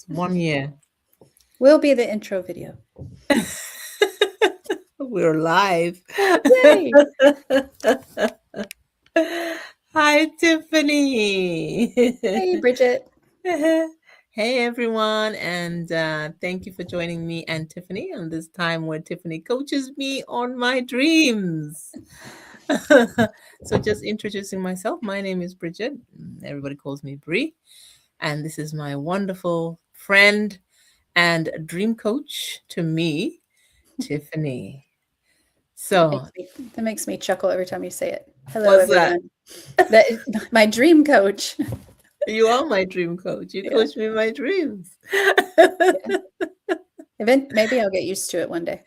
1 year. Will be the intro video. We're live. Yay! Hi, Tiffany. Hey, Bridget. Hey, everyone. And thank you for joining me and Tiffany on this time where Tiffany coaches me on my dreams. So, just introducing myself, my name is Bridget. Everybody calls me Bree. And this is my wonderful friend and dream coach to me, Tiffany. So, That makes me chuckle every time you say it. Hello, what's that? everyone. That is my dream coach. You are my dream coach. You Yeah. coach me in my dreams. Maybe I'll get used to it one day.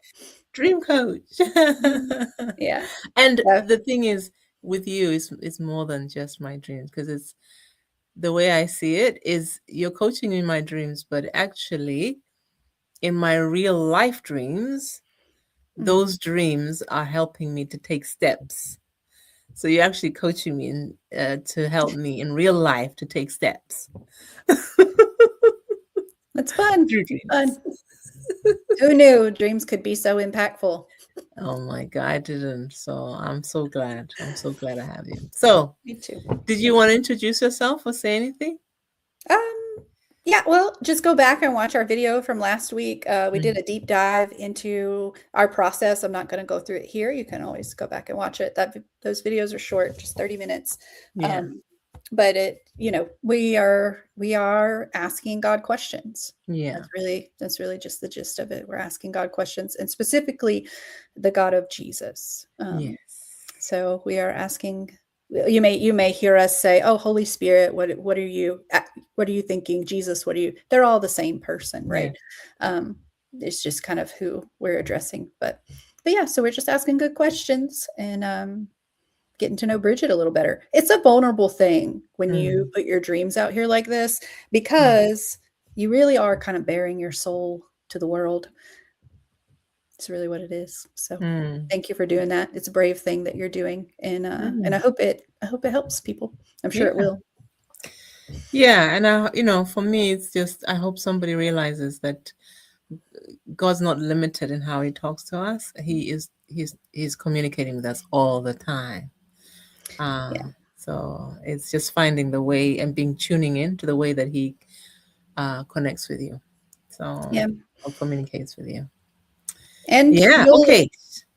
Dream coach. Yeah. And So, the thing is, with you, it's more than just my dreams, because it's the way I see it is you're coaching me in my dreams, but actually, in my real life dreams, those dreams are helping me to take steps. So you're actually coaching me to help me in real life to take steps. That's fun. Through Fun. dreams. Who knew dreams could be so impactful? Oh my God, I didn't. So I'm so glad. I'm so glad I have you. So, Me too. did you want to introduce yourself or say anything? Yeah, well, just go back and watch our video from last week. We did Mm. a deep dive into our process. I'm not going to go through it here. You can always go back and watch it. Those videos are short, just 30 minutes. Yeah. But we are asking God questions. Yeah. That's really just the gist of it. We're asking God questions, and specifically the God of Jesus. Yes. So we are asking. You may hear us say, "Oh, Holy Spirit, what are you thinking? Jesus, what are you?" They're all the same person, right? It's just kind of who we're addressing. But yeah, so we're just asking good questions and getting to know Bridget a little better. It's a vulnerable thing when you put your dreams out here like this, because you really are kind of bearing your soul to the world. It's really what it is. So thank you for doing that. It's a brave thing that you're doing. And I hope it helps people. I'm sure it Yeah. will. Yeah. And for me, it's just I hope somebody realizes that God's not limited in how He talks to us. He's communicating with us all the time. Yeah. So it's just finding the way and tuning in to the way that He connects with you. So Yeah. or communicates with you. And Yeah. you'll Okay.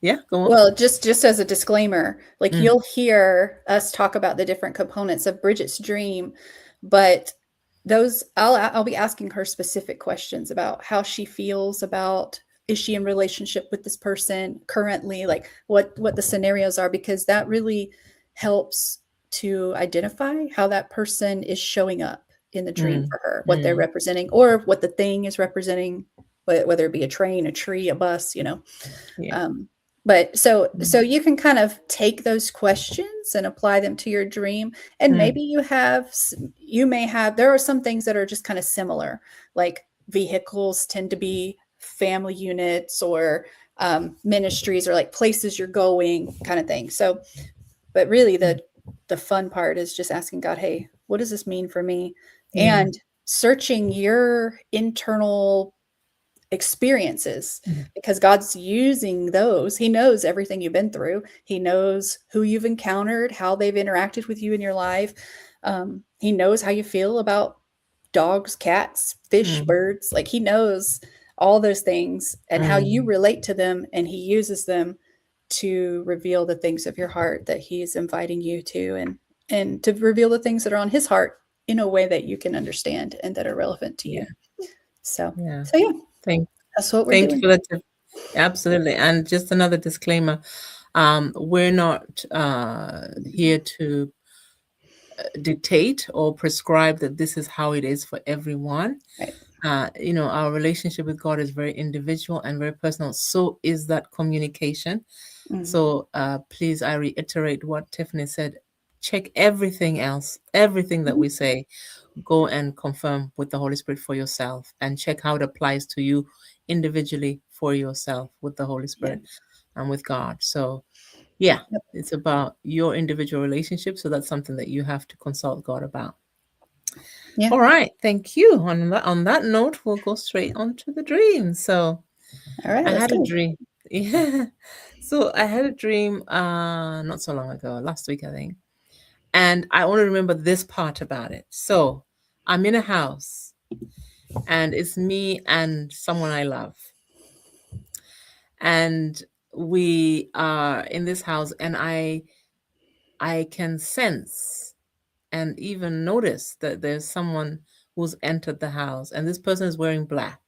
Yeah. Go on. well, just as a disclaimer, like Mm. you'll hear us talk about the different components of Bridget's dream, but those I'll be asking her specific questions about how she feels about, is she in relationship with this person currently, like what the scenarios are, because that really helps to identify how that person is showing up in the dream for her, what they're representing, or what the thing is representing, whether it be a train, a tree, a bus, Yeah. But so you can kind of take those questions and apply them to your dream, and maybe you may have, there are some things that are just kind of similar, like vehicles tend to be family units, or ministries, or like places you're going, kind of thing. So, but really the fun part is just asking God, hey, what does this mean for me? Yeah. And searching your internal experiences, because God's using those. He knows everything you've been through. He knows who you've encountered, how they've interacted with you in your life. He knows how you feel about dogs, cats, fish, birds. Like He knows all those things and how you relate to them, and He uses them to reveal the things of your heart that He is inviting you to, and to reveal the things that are on His heart in a way that you can understand and that are relevant to you. So Yeah. yeah, Thank that's what we're Thank you doing. for that. Absolutely. And just another disclaimer. We're not here to dictate or prescribe that this is how it is for everyone. Right. Our relationship with God is very individual and very personal. So is that communication. So please, I reiterate what Tiffany said. Check everything else, everything that we say. Go and confirm with the Holy Spirit for yourself, and check how it applies to you individually for yourself with the Holy Yeah. Spirit and with God. So, yeah, Yep. it's about your individual relationship. So that's something that you have to consult God about. Yeah. All right, thank you. On that note, we'll go straight on to the dream. So All right, I let's had a go. dream. Yeah. So I had a dream not so long ago, last week I think. And I only remember this part about it. So I'm in a house and it's me and someone I love. And we are in this house and I can sense and even notice that there's someone who's entered the house and this person is wearing black.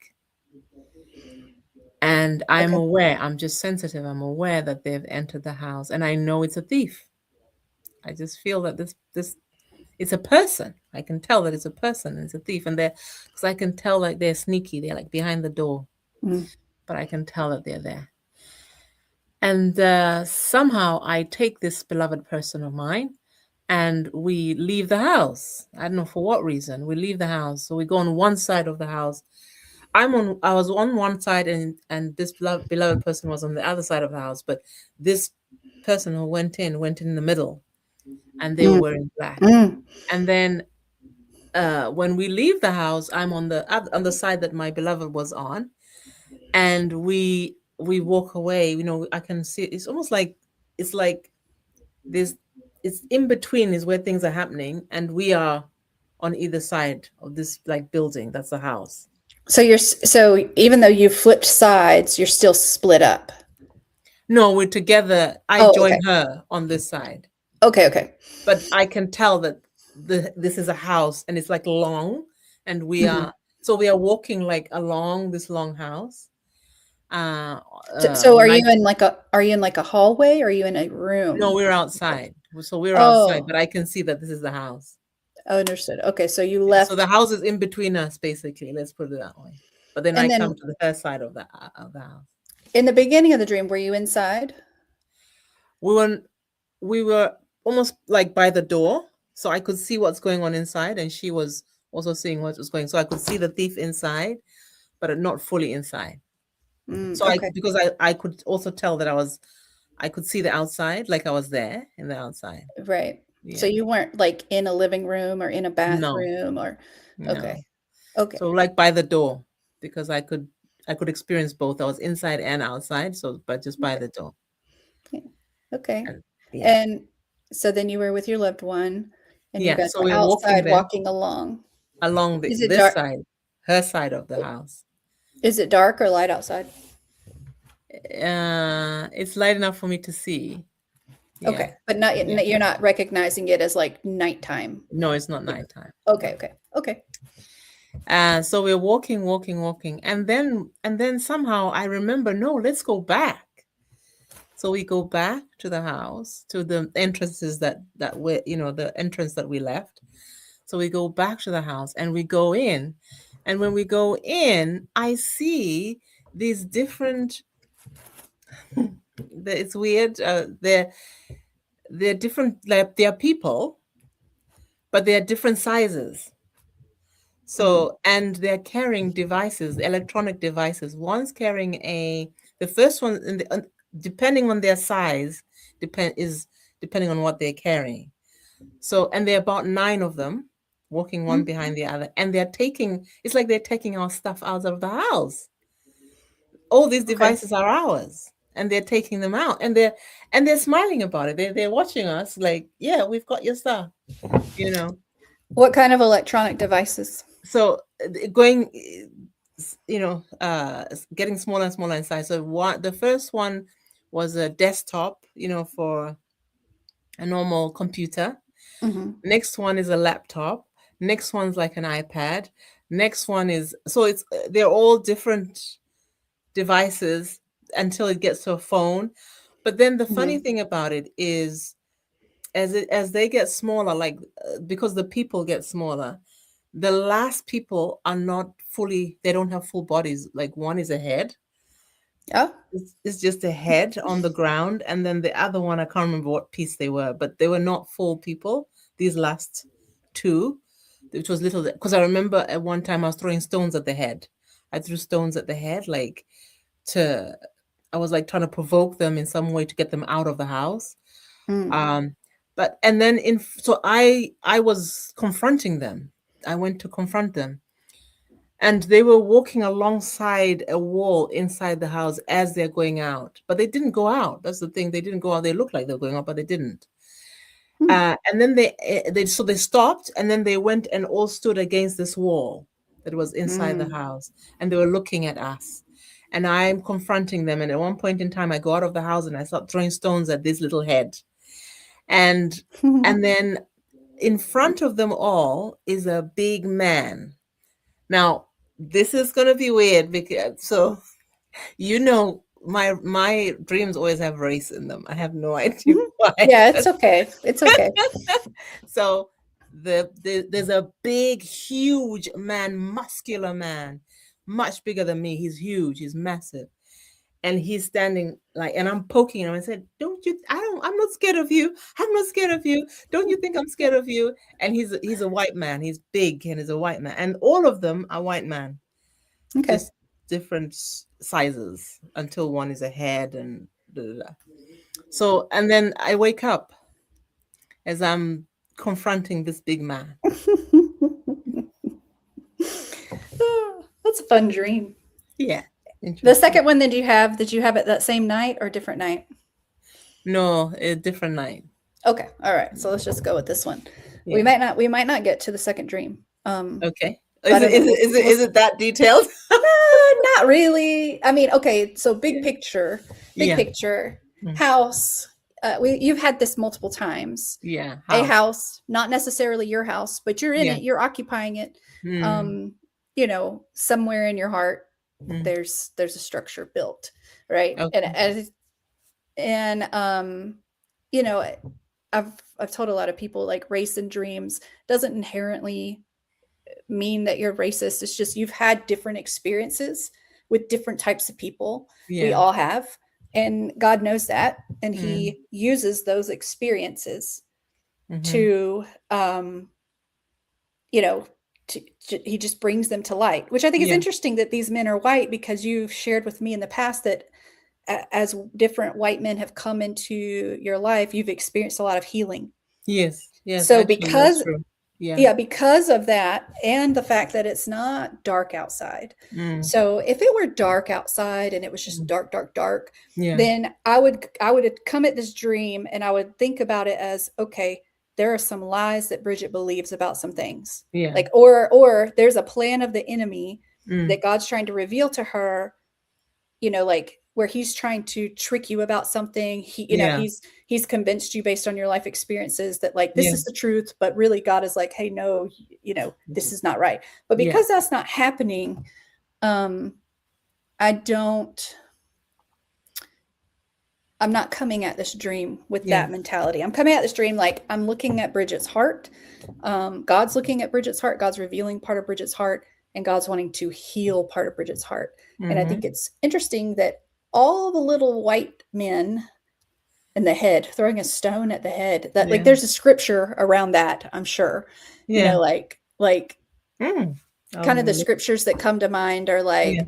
And I'm Okay. aware, I'm just sensitive, I'm aware that they've entered the house and I know it's a thief. I just feel that this it's a person. I can tell that it's a person, it's a thief. And they're, because I can tell like they're sneaky, they're like behind the door, Mm. but I can tell that they're there. And somehow I take this beloved person of mine and we leave the house. I don't know for what reason. We leave the house. So we go on one side of the house. I was on one side and this beloved person was on the other side of the house, but this person who went in the middle and they were Mm. wearing black. Mm. And then when we leave the house, I'm on the side that my beloved was on, and we walk away. You know, I can see it's almost like it's like this. It's in between is where things are happening, and we are on either side of this like building. That's the house. So so even though you flipped sides, you're still split up. No, we're together. I Oh, okay. join her on this side, Okay, okay. but I can tell that this is a house, and it's like long, and Mhm. we are walking like along this long house. Uh, So when I are you in like a hallway or are you in a No, room? we're outside. So we're outside, Oh, but I can see that this is the house. understood. Okay, so you Yeah, so the left house is in between us, basically. Let's put it that way. But then I and come then to the her side of the house. in the beginning of the dream, were you inside? We were we were almost like by the door, so I could see what's going on inside, and she was also seeing what was going. So I could see the thief inside, but not fully inside. Mm, So I okay, because I could also tell that I could see the outside, like I was there in the outside. right. So Yeah. you weren't like in a living room or in a No, bathroom or no. okay. Okay. So like by the door, because I could experience both. I was inside and outside, so but just by Okay. the door. Yeah. Okay. And yeah. And so then you were with your loved one and you Yeah. guys So were we're walking outside there walking along. along Is it this dark? side, her side of the house. Is it dark or light outside? It's light enough for me to see. Yeah. Okay, but not Yeah. you're not recognizing it as like nighttime. No, it's not nighttime. Okay, No. okay, okay. So we're walking, and then somehow I remember, no, let's go back. So we go back to the house, to the entrances that we, the entrance that we left. So we go back to the house and we go in. And when we go in, I see these different, it's weird. They're different, like they're people, but they're different sizes. Mm, So, and they're carrying devices, electronic devices. One's carrying the first one, depending on their size, depending on what they're carrying. So, and there are about nine of them walking one mm, behind the other, and it's like they're taking our stuff out of the house. All these okay. devices are ours, and they're taking them out, and they're smiling about it. They're watching us like, yeah, we've got your stuff, you know. What kind of electronic devices? So going, getting smaller and smaller in size. So the first one was a desktop, for a normal computer. Mhm. Next one is a laptop. Next one's like an iPad. Next one is so it's they're all different devices until it gets to a phone. But then the funny Mhm. thing about it is as they get smaller, like because the people get smaller, the last people are not fully, they don't have full bodies. Like one is a head, Oh, it's just a head on the ground, and then the other one, I can't remember what piece they were, but they were not full people, these last two, which was little, because I remember at one time I was throwing stones at the head. I threw stones at the head, like to I was like trying to provoke them in some way to get them out of the house. mm, um but and then in so I was confronting them, I went to confront them, and they were walking alongside a wall inside the house as they're going out, but they didn't go out. That's the thing. They didn't go out. They looked like they were going out, but they didn't. Hmm. And then they stopped, and then they went and all stood against this wall that was inside the Mm. house, and they were looking at us. And I'm confronting them. And at one point in time, I go out of the house and I start throwing stones at this little head. And then in front of them all is a big man. Now, this is gonna be weird because my dreams always have race in them. I have no idea Mhm. why. Yeah, it's okay. It's okay. So there's a big, huge man, muscular man, much bigger than me. He's huge. He's massive, and he's standing like, and I'm poking him. I said, "Don't you? I'm not scared of you. I'm not scared of you. Don't you think I'm scared of you?" And he's a white man. He's big and he's a white man, and all of them are white man, Okay. just different sizes until one is a head and da, da, da. So, and then I wake up as I'm confronting this big man. Oh, that's a fun dream. Yeah, The interesting. second one, then, did you have it that same night or different night? No, a different night. Okay. All right. So let's just go with this one. Yeah. We might not get to the second dream. Okay. But Is it that detailed? not really. I mean, okay, so Yeah. big Yeah. picture, Mm. house. You've had this multiple times. Yeah. A House. house, not necessarily your house, but you're in Yeah. it, you're occupying it. Mm. Um, somewhere in your heart, Mm. there's a structure built, right? Okay. And you know, I've told a lot of people like race and dreams doesn't inherently mean that you're racist. It's just you've had different experiences with different types of people. We Yeah. all have. And God knows that. And Mm. He uses those experiences Mm-hmm. to, you know, He just brings them to light, which I think is Yeah. interesting that these men are white because you've shared with me in the past that as different white men have come into your life, you've experienced a lot of healing. Yes. Yes. So Actually, that's because true. Yeah. Yeah, because of that and the fact that it's not dark outside. Mm. So if it were dark outside and it was just Mm. dark, dark, dark, Yeah. then I would come at this dream and I would think about it as, okay, there are some lies that Bridget believes about some things. Yeah. Like or there's a plan of the enemy Mm. that God's trying to reveal to her, like where he's trying to trick you about something. Yeah. He's convinced you based on your life experiences that like this Yeah. is the truth, but really God is like, hey, no, this is not right. But Yeah. because that's not happening, um, I don't. I'm not coming at this dream with Yeah. that mentality. I'm coming at this dream like I'm looking at Bridget's heart. God's looking at Bridget's heart. God's revealing part of Bridget's heart, and God's wanting to heal part of Bridget's heart. And I Mm-hmm. think it's interesting that all the little white men in the head, throwing a stone at the head, that like Yeah. there's a scripture around that, I'm sure. Yeah. Like Mm. kind of the Look. scriptures that come to mind are Yeah. like,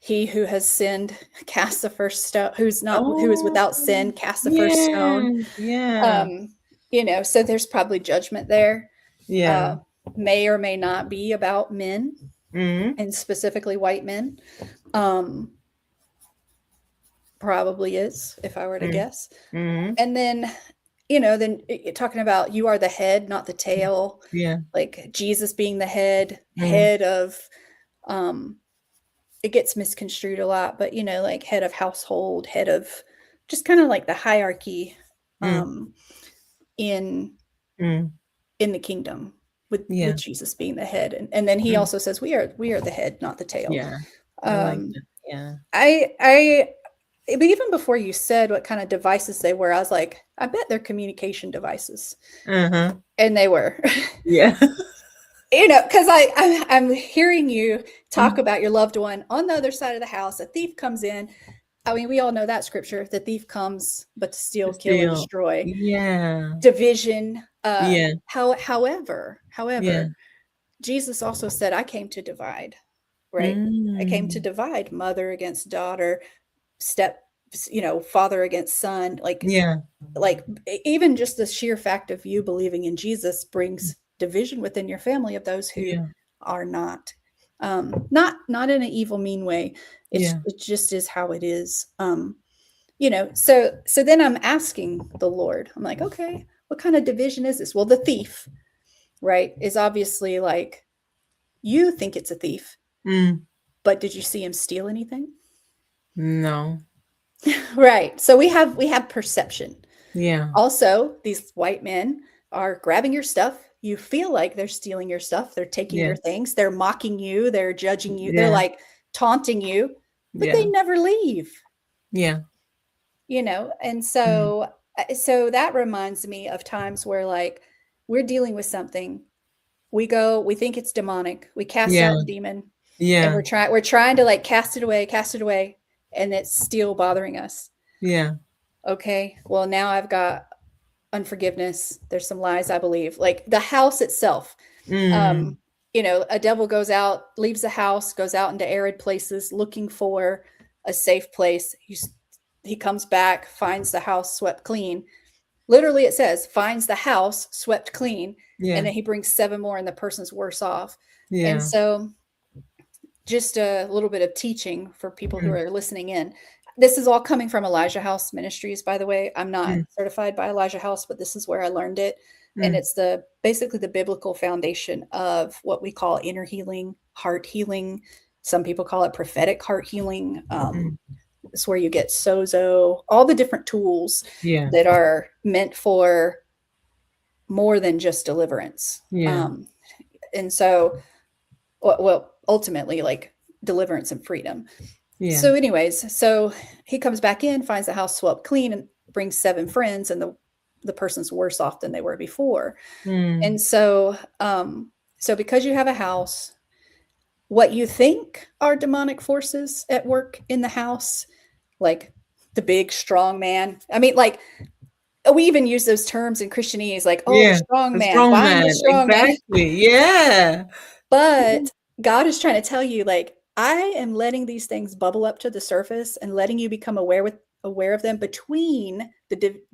he who has sinned cast the first stone, who is Oh, without sin cast the first yeah. stone. Yeah. So there's probably judgment there. Yeah. uh, may or may not be about men, Mm. and specifically white men. um, Probably is, if I were to Mm. guess. Mm. And then talking about you are the head, not the tail, Yeah. like Jesus being the head, Mm. head of, um it gets misconstrued a lot, but like head of household, head of just kind of like the hierarchy, Mm. um in Mm. in the kingdom, with Yeah. Jesus being the head. And then he Mm. also says we are the head, not the tail. Yeah. I like um that. Yeah. I but even before you said what kind of devices they were, I was like, I bet they're communication devices. Uh-huh. And they were. Yeah. Because I'm hearing you talk about your loved one on the other side of the house. A thief comes in. I mean, we all know that scripture. The thief comes but to steal, kill, and Still. destroy. Yeah. Division. Yeah. However, Yeah. Jesus also said, I came to divide, right? I came to Mm. divide mother against daughter, step, father against son. Yeah. Like even just the sheer fact of you believing in Jesus brings division within your family of those who Yeah. are not. Not in an evil, mean way. Yeah. It just is how it is. So then I'm asking the Lord. I'm like, okay, what kind of division is this? Well, the thief, right, is obviously like, you think it's a thief, Mm. but did you see him steal anything? No. Right. So we have perception. Yeah. Also, these white men are grabbing your stuff. You feel like they're stealing your stuff. They're taking your Yes. things. They're mocking you. They're judging you. They're Yeah. like taunting you, but they Yeah. never leave, Yeah. and Mm. so that reminds me of times where, like, we're dealing with something. We think it's demonic. We cast Yeah. out the demon, and Yeah. we're trying to, like, cast it away, and it's still bothering us. Yeah. Okay, well, now I've got unforgiveness. There's some lies, I believe. Like the house itself. Mm. A devil goes out, leaves the house, goes out into arid places looking for a safe place. He comes back, finds the house swept clean. Literally, it says, finds the house swept clean. And Yeah. then he brings 7 more, and the person's worse off. And Yeah. so, just a little bit of teaching for people who Mm. are listening in. This is all coming from Elijah House Ministries, by the way. I'm not Mm. certified by Elijah House, but this is where I learned it. And Mm. it's basically the biblical foundation of what we call inner healing, heart healing. Some people call it prophetic heart healing. Mm. It's where you get sozo, all the different tools Yeah. that are meant for more than just deliverance. Yeah. And so, well, ultimately, like, deliverance and freedom. Yeah. So, anyways, so he comes back in, finds the house swept clean, and brings 7 friends, and the person's worse off than they were before. Mm. And so because you have a house, what you think are demonic forces at work in the house, like the big strong man. I mean, like, we even use those terms in Christianese, like, oh, the Yeah. strong The man, strong bind the man. strong man. Exactly. Yeah. But God is trying to tell you, like, I am letting these things bubble up to the surface and letting you become aware of them between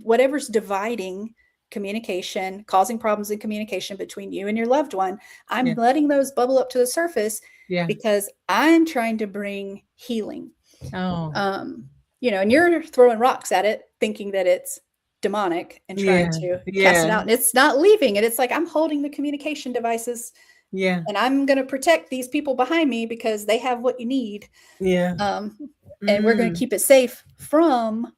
whatever's dividing communication, causing problems in communication between you and your loved one. I'm Yeah. letting those bubble up to the surface Yeah. because I'm trying to bring healing. Oh. And you're throwing rocks at it, thinking that it's demonic and trying Yeah. to cast it Yeah. out, and it's not leaving. And it's like, I'm holding the communication devices, Yeah. and I'm going to protect these people behind me because they have what you need. Yeah. Um, and we're going to Mm. keep it safe from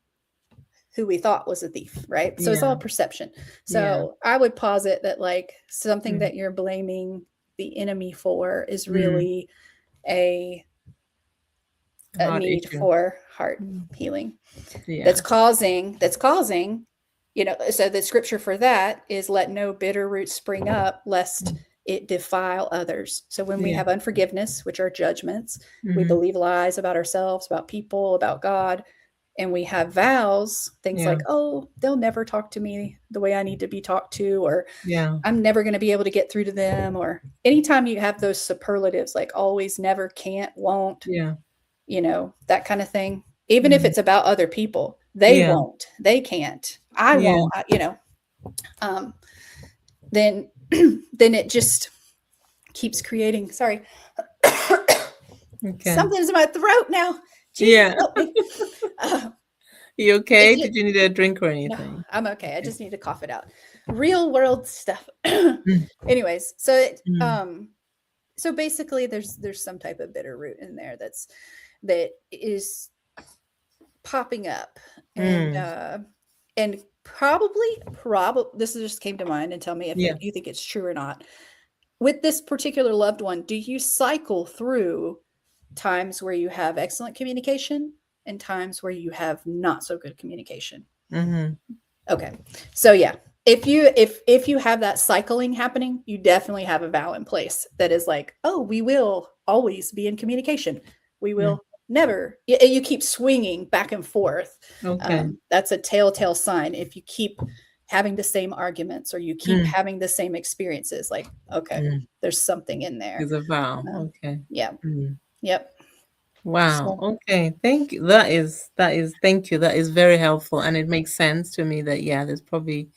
who we thought was a thief, right? So it's Yeah. all perception. Yeah. So I would posit that, like, something Mm. that you're blaming the enemy for is Mm. really a Heart need issue. for heart Mm. healing Yeah. that's causing. So the scripture for that is, let no bitter root spring up lest it defile others. So when we Yeah. have unforgiveness, which are judgments, we Mhm. believe lies about ourselves, about people, about God, and we have vows, things Yeah. like, oh, they'll never talk to me the way I need to be talked to, or Yeah. I'm never going to be able to get through to them, or anytime you have those superlatives like always, never, can't, won't, Yeah. that kind of thing. Even if Mm. it's about other people, they Yeah. won't, they can't, I Yeah. won't, um, then then it just keeps creating. Sorry, Okay. something's in my throat now. Jesus, Yeah. help me. Uh, You it okay? just, Did you need a drink or no, anything? I'm okay. I Okay. just need to cough it out. Real world stuff. Mm. Anyways, Mm. so basically, there's some type of bitter root in there that is popping up, and Mm. probably this just came to mind, and tell me if Yeah. you think it's true or not. With this particular loved one, do you cycle through times where you have excellent communication and times where you have not so good communication? Mhm. Okay. So yeah, if you have that cycling happening, you definitely have a vow in place that is like, oh, we will always be in communication. We Mm. will never. You keep swinging back and forth. Okay. That's a telltale sign. If you keep having the same arguments or you keep Mm. having the same experiences, like, okay, Mm. there's something in there. Is a vow. Um, Okay. yeah. Mm. Yep. Wow. So Okay. Thank you. Thank you. That is very helpful, and it makes sense to me that, yeah, there's probably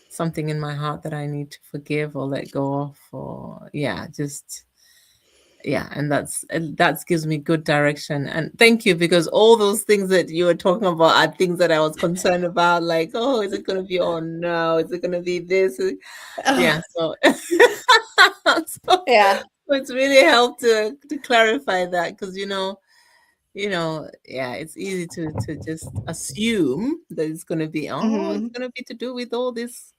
something in my heart that I need to forgive or let go of, or yeah, just yeah, and that gives me good direction. And thank you, because all those things that you were talking about are things that I was concerned about, like, oh, is it going to be, oh no, is it going to be this? Yeah, Oh, so so yeah. it's really helped to clarify that, because yeah, it's easy to just assume that it's going to be, oh, it's Hmm. going to be to do with all this,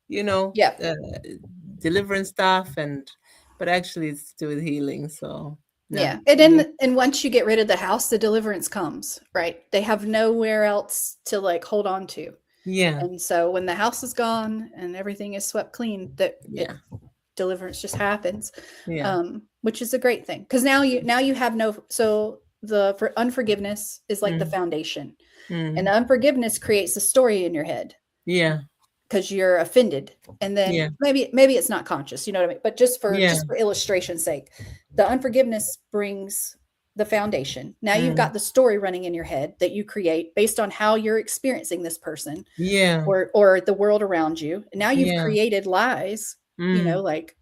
you know, Yep. uh, deliverance stuff, but actually it's to do with healing. So no, Yeah. And really, then and once you get rid of the house, the deliverance comes, right? They have nowhere else to like hold on to. yeah, And so when the house is gone and everything is swept clean, that yeah, it deliverance just happens, yeah, which is a great thing because now you have no. So the for unforgiveness is like the mm, foundation, and mm, the unforgiveness creates a story in your head yeah, because you're offended, and then yeah, maybe it's not conscious, you know what I mean, but just for yeah, illustration's sake, the unforgiveness brings the foundation. Now you've mm, got the story running in your head that you create based on how you're experiencing this person yeah, or the world around you. And now you've yeah, created lies, mm, like,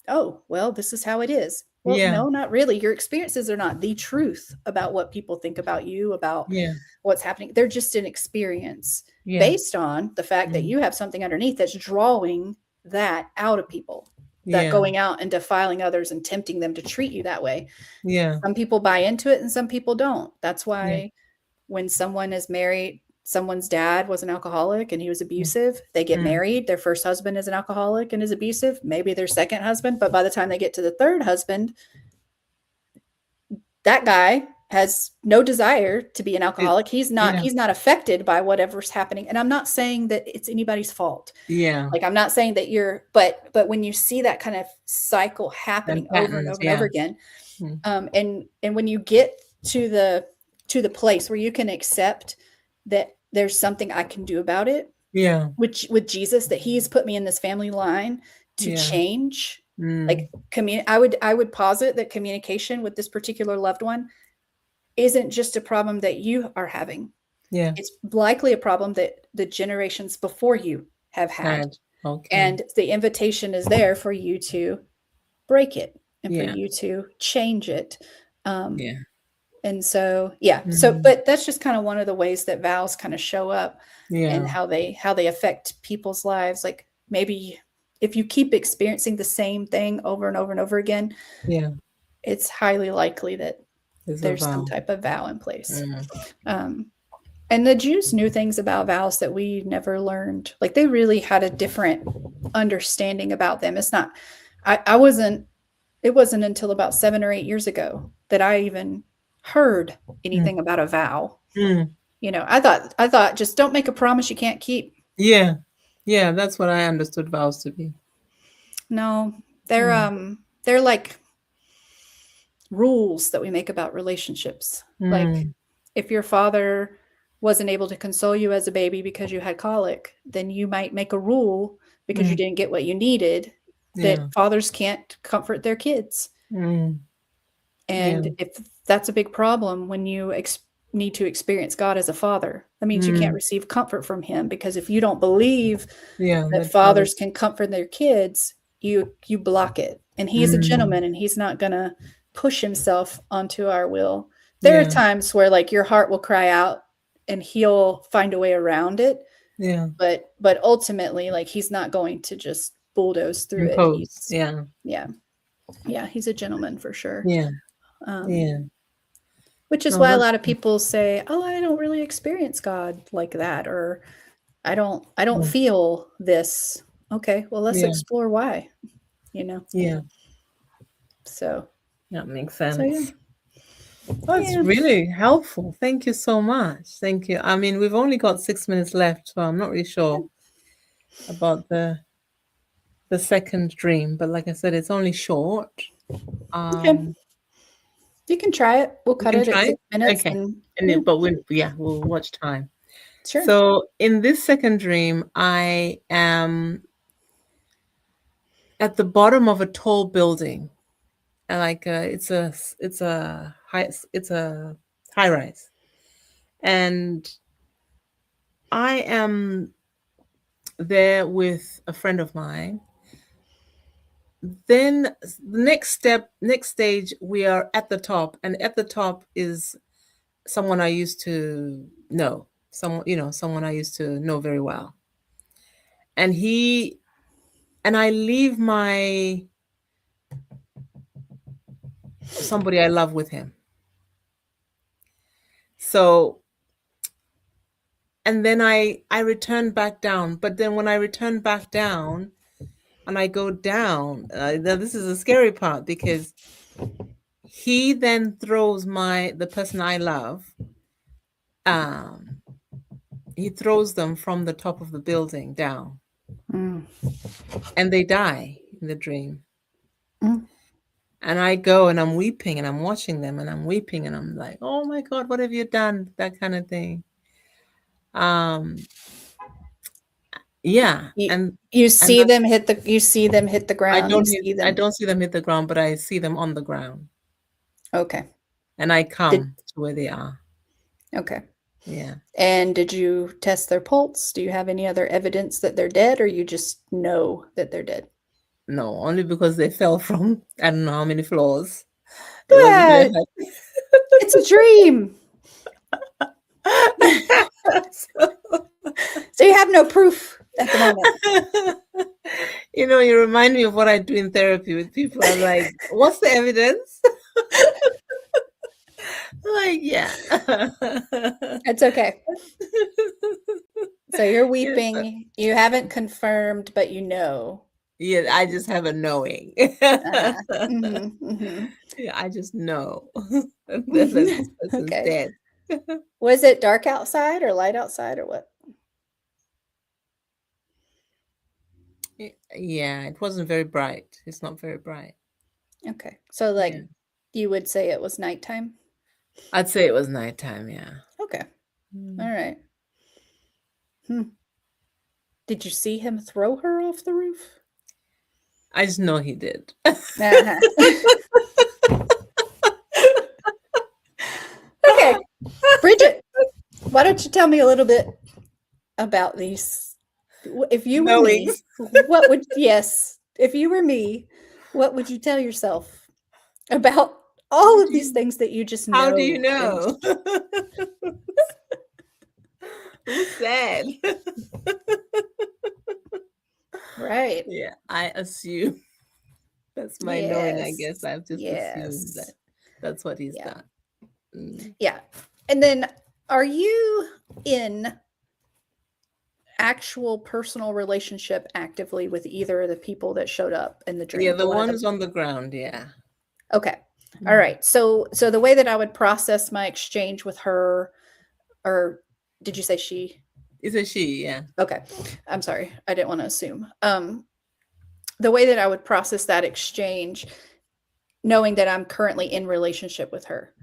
oh, well, this is how it is. Well, yeah, no, not really. Your experiences are not the truth about what people think about you, about yeah, what's happening. They're just an experience yeah, based on the fact that mm, you have something underneath that's drawing that out of people, that yeah, going out and defiling others and tempting them to treat you that way. yeah, Some people buy into it and some people don't. That's yeah, why when someone is married, someone's dad was an alcoholic and he was mm, abusive. They get mm, married, their first husband is an alcoholic and is abusive, maybe their second husband, but by the time they get to the third husband, that guy has no desire to be an it, alcoholic. He's not yeah, he's not affected by whatever's happening. And I'm not saying that it's anybody's fault. yeah, Like I'm not saying that you're but when you see that kind of cycle happening and over and patterns, over and over yeah, again, mm, and when you get to the place where you can accept that there's something I can do about it, yeah, which with Jesus, that he's put me in this family line to yeah, change, mm, like I would posit that communication with this particular loved one isn't just a problem that you are having. yeah, It's likely a problem that the generations before you have had. had, okay, And the invitation is there for you to break it and for yeah, you to change it. Um, yeah, and so, yeah. So, mm, but that's just kind of one of the ways that vows kind of show up and yeah, how they affect people's lives. Like maybe if you keep experiencing the same thing over and over and over again, yeah, it's highly likely that there's a there's some vow, type of vow in place. mm, Um, and the Jews knew things about vows that we never learned. Like they really had a different understanding about them. It's not, I wasn't, it wasn't until about 7 or 8 years ago that I even heard mm, anything about a vow. mm, I thought just don't make a promise you can't keep. yeah, yeah, that's what I understood vows to be. No, they're Mm, um they're like rules that we make about relationships. Like mm, if your father wasn't able to console you as a baby because you had colic, then you might make a rule because you mm, didn't get what you needed that yeah, fathers can't comfort their kids. mm, yeah, And if that's a big problem when you need to experience God as a father, that means you can't mm, receive comfort from him because if you don't believe yeah, that that father, fathers can comfort their kids, you block it. And he's a mm, gentleman and he's not going to push himself onto our will. There are yeah, times where like your heart will cry out and he'll find a way around it, yeah, but ultimately like he's not going to just bulldoze through it. impose, He's yeah, yeah. Yeah, he's a gentleman for sure. yeah, Um yeah, which is no, why a that's, lot of people say, "Oh, I don't really experience God like that," or "I don't mm, feel this." Okay, well, let's yeah, explore why, you know. yeah, So, that makes so yeah. sense. That's Yeah. really helpful. Thank you so much. Thank you. I mean, we've only got 6 minutes left, so I'm not really sure about the second dream, but like I said, it's only short. Okay. Um, You can try it. We'll we cut can it at try it. 6 minutes Okay. and And yeah, but we'll watch time. sure. So in this second dream, I am at the bottom of a tall building. Like it's a high rise, and I am there with a friend of mine. Then the next stage, we are at the top, and at the top is someone I used to know, someone I used to know very well. And I leave my somebody I love with him. So, and then I return back down. But then when I return back down and I go down, now this is the scary part, because he then throws the person I love, um, he throws them from the top of the building down, Mm. and they die in the dream. Mm. And I go and I'm weeping and I'm watching them and I'm weeping and I'm like, oh my God, what have you done? That kind of thing. Um, yeah. You And you and see them hit the ground. You see I them. don't see them hit the ground, but I see them on the ground, Okay. and I Did come to where they are. okay. Yeah. And did you test their pulse? Do you have any other evidence that they're dead, or you just know that they're dead? No, only because they fell from I don't know how many floors. It was very Yeah, it's a dream. hard. So you have no proof at the moment. You remind me of what I do in therapy with people. I'm like, what's the evidence? Like, yeah. It's okay. So you're Yes. weeping. You haven't confirmed, but you know. Yeah, I just have a knowing. Uh-huh. Mhm, mhm. Yeah, I just know that this person's Okay. dead. Was it dark outside or light outside or what? Yeah, it wasn't very bright. It's not very bright. Okay. So, Yeah. like, you would say it was nighttime? I'd say it was nighttime, yeah. Okay. All Mm. right. Hmm. Did you see him throw her off the roof? I just know he did. Uh-huh. Okay. Bridget, why don't you tell me a little bit about these? If you were me, Knowings. yes, if you were me, what would you tell yourself about How all of do these you things that you just how do you know? And know? Who said? right. Yeah, I assume. That's my knowing, I guess. Yes. I've just assumed that Yes. that's what he's Yeah. done. Mm. Yeah. And then are you in actual personal relationship actively with either of the people that showed up in the Yeah, dream? the One of ones them. on the ground, yeah. Okay. All Mm. right. So the way that I would process my exchange with her, or did you say she? It's a she, yeah. Okay. I'm sorry. I didn't want to assume. The way that I would process that exchange, knowing that I'm currently in relationship with her.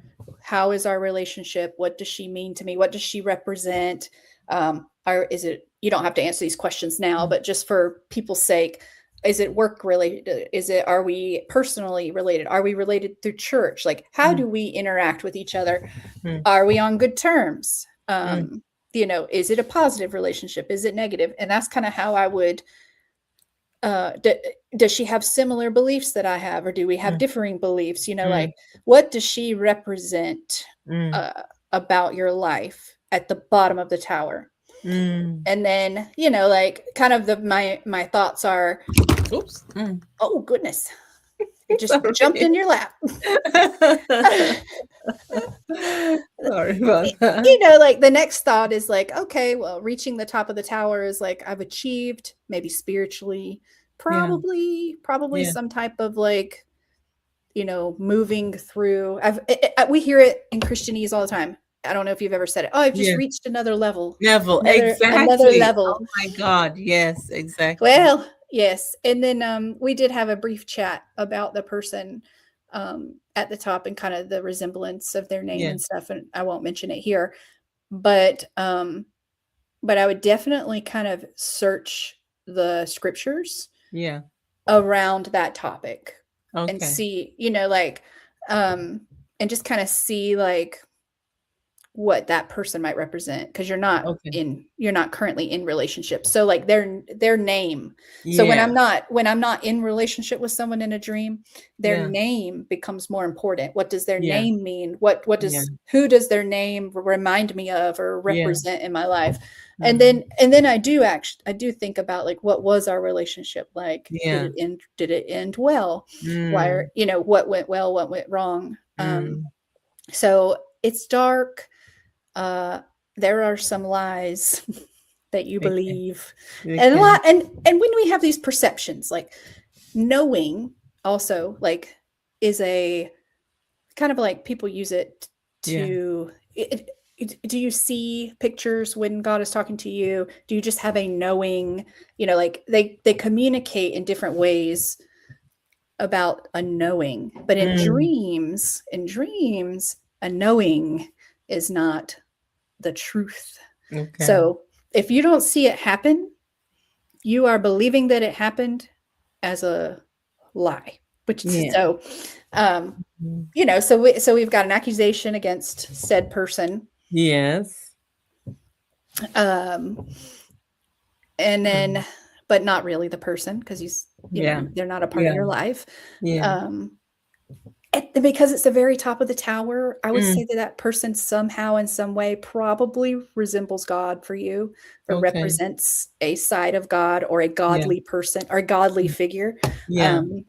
How is our relationship? What does she mean to me? What does she represent? Or is it, you don't have to answer these questions now, Mm. but just for people's sake, is it work related? Are we personally related? Are we related through church? Like, how Mm. do we interact with each other? Mm. Are we on good terms? Mm. Is it a positive relationship? Is it negative? And that's kind of how I would uh, d- does she have similar beliefs that I have, or do we have Mm. differing beliefs? Mm. Like, what does she represent Mm. uh, about your life at the bottom of the tower? Mm. And then, like, kind of my thoughts are, Oops. Mm. oh goodness, it just jumped Sorry. in your lap. Sorry about that. Like the next thought is like, okay, well, reaching the top of the tower is like I've achieved, maybe spiritually, Yeah. probably Yeah. some type of like moving through. We hear it in Christianese all the time. I don't know if you've ever said it. Oh, I've just Yeah. reached another level, Neville. another Exactly. Oh level. my God. Yes, exactly. Well, yes. And then we did have a brief chat about the person at the top and kind of the resemblance of their name Yeah. and stuff. And I won't mention it here, but I would definitely kind of search the scriptures Yeah. around that topic and Okay. see, like, and just kind of see like what that person might represent, because Okay. you're not currently in relationship. So like their name. So Yeah. when I'm not in relationship with someone in a dream, their Yeah. name becomes more important. What does their Yeah. name mean? What Yeah. does who does their name remind me of or Yeah. represent in my life? Mm. And then I do think about like, what was our relationship like? Yeah. Did it end well? Why are, Mm. what went well, what went wrong? Mm. So it's dark. uh, there are some lies that you Okay. believe, and a Okay. lot. And when we have these perceptions, like knowing, also like is a kind of like people use it Yeah. to. Do you see pictures when God is talking to you? Do you just have a knowing? Like they communicate in different ways about a knowing, but Mm. in dreams, a knowing is not the truth. Okay. So if you don't see it happen, you are believing that it happened as a lie. Which Yeah. so, um, Mm. so we've got an accusation against said person, Yes. um, and then, Mm. but not really the person, because Yeah. they're not a part of Yeah. your life. Yeah. Um, because it's the very top of the tower, I would Mm. say that that person somehow, in some way, probably resembles God for you, or Okay. represents a side of God, or a Yeah. godly person, or a godly Mm. figure. Yeah. Um,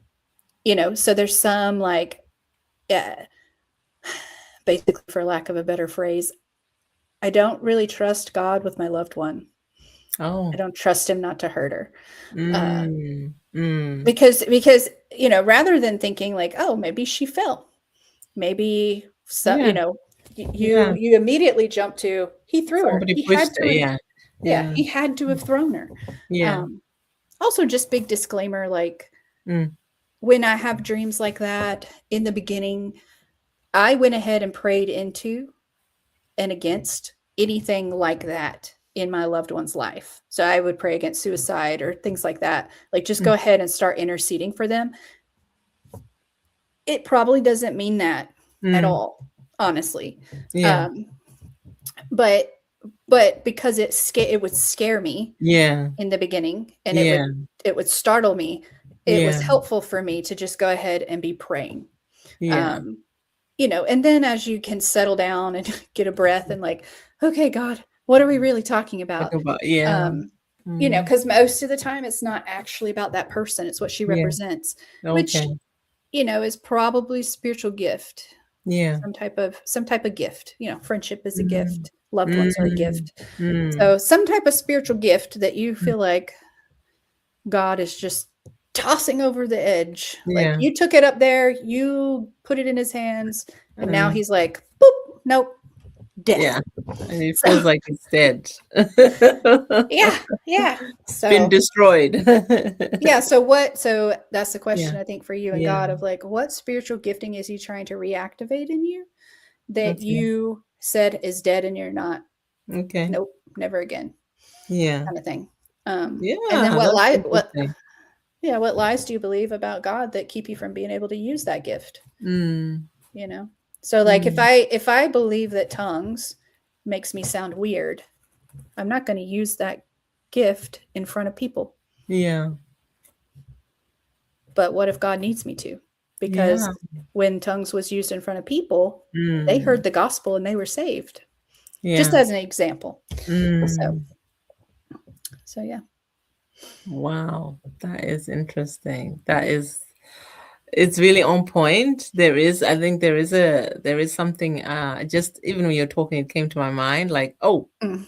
so there's some like, yeah, basically, for lack of a better phrase, I don't really trust God with my loved one. I Oh. don't trust him not to hurt her. Uh, Mm. Mm. because rather than thinking like, oh, maybe she fell, maybe so, Yeah. you Yeah. you immediately jump to, he threw her, Somebody pushed her. Yeah. Yeah. he had to have thrown her. Yeah. um Also, just big disclaimer, like, Mm. when I have dreams like that in the beginning, I went ahead and prayed into and against anything like that in my loved one's life. So I would pray against suicide or things like that, like just Mm. go ahead and start interceding for them. It probably doesn't mean that at Mm. all, honestly. Yeah. um but because it would scare me Yeah. in the beginning, and Yeah. it would startle me, it was Yeah. helpful for me to just go ahead and be praying. Yeah. um and then as you can settle down and get a breath and like, okay, God, what are we really talking Talk about? about, yeah. um Mm. because most of the time it's not actually about that person, it's what she Yeah. represents, which Okay. is probably spiritual gift, Yeah. some type of gift. Friendship is a Mm. gift, loved ones are a Mm. gift. Mm. So some type of spiritual gift that you Mm. feel like God is just tossing over the edge. Like, Yeah. you took it up there, you put it in his hands, and now Mm. he's like, boop, nope, death. Yeah. And it So feels like it's dead. yeah, yeah. It's been So destroyed. yeah, so that's the Yeah. question, I think, for you and Yeah. God, of like, what spiritual gifting is he trying to reactivate in you that Okay. you said is dead, and you're not, Okay. nope, never again, Yeah. kind of thing. And then Yeah, that's interesting. what lies do you believe about God that keep you from being able to use that gift? Mm. you know so like, Mm. if I believe that tongues makes me sound weird, I'm not going to use that gift in front of people. Yeah. But what if God needs me to? Because Yeah. when tongues was used in front of people, they Mm. heard the gospel and they were saved, just Yeah. as an example. so Mm. yeah. Wow. That is interesting. It's really on point. I think there is something, just even when you're talking, it came to my mind, like, oh, Mm,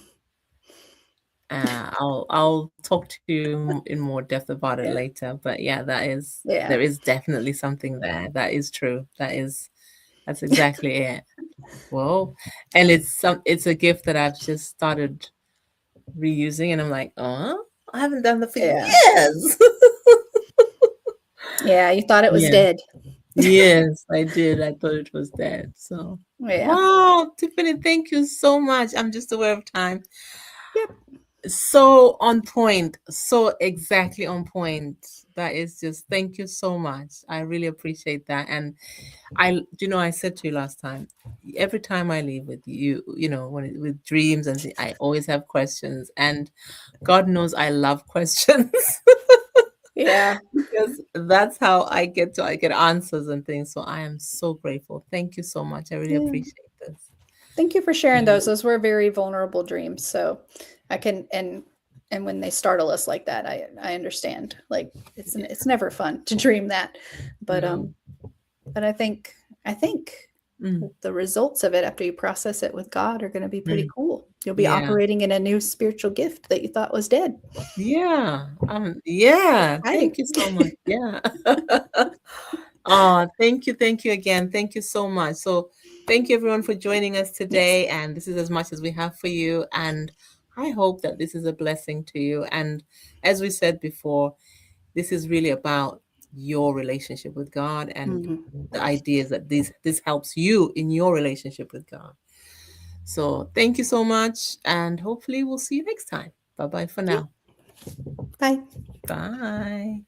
I'll talk to you in more depth about it yeah, later. But yeah, yeah. there is definitely something there. That is true. That's exactly it. Well, and it's a gift that I've just started reusing, and I'm like, oh, I haven't done that for Yeah, years. yeah, you thought it was Yeah. dead. Yes, I did. I thought it was dead. So, Yeah. wow, Tiffany, thank you so much. I'm just aware of time. Yep. So on point, so exactly on point. That is just, thank you so much. I really appreciate that. And I said to you last time, every time I leave with you, with dreams and I always have questions. And God knows I love questions Yeah. because that's how I get answers and things. So I am so grateful. Thank you so much. I really Yeah. appreciate this. Thank you for sharing Yeah. those. Those were very vulnerable dreams. So I can and when they startle us like that, I understand. Like Yeah. it's never fun to dream that. But No. I think Mm, the results of it after you process it with God are going to be pretty mm. cool. You'll be Yeah. operating in a new spiritual gift that you thought was dead. Yeah. Yeah. Exciting. Thank you so much. Yeah. Oh, thank you again. Thank you so much. So, thank you everyone for joining us Yes. today. And this is as much as we have for you. And I hope that this is a blessing to you. And as we said before, this is really about your relationship with God and Mhm. the ideas that this helps you in your relationship with God. So, thank you so much. And hopefully, we'll see you next time. Bye bye for Okay. now. Bye. Bye.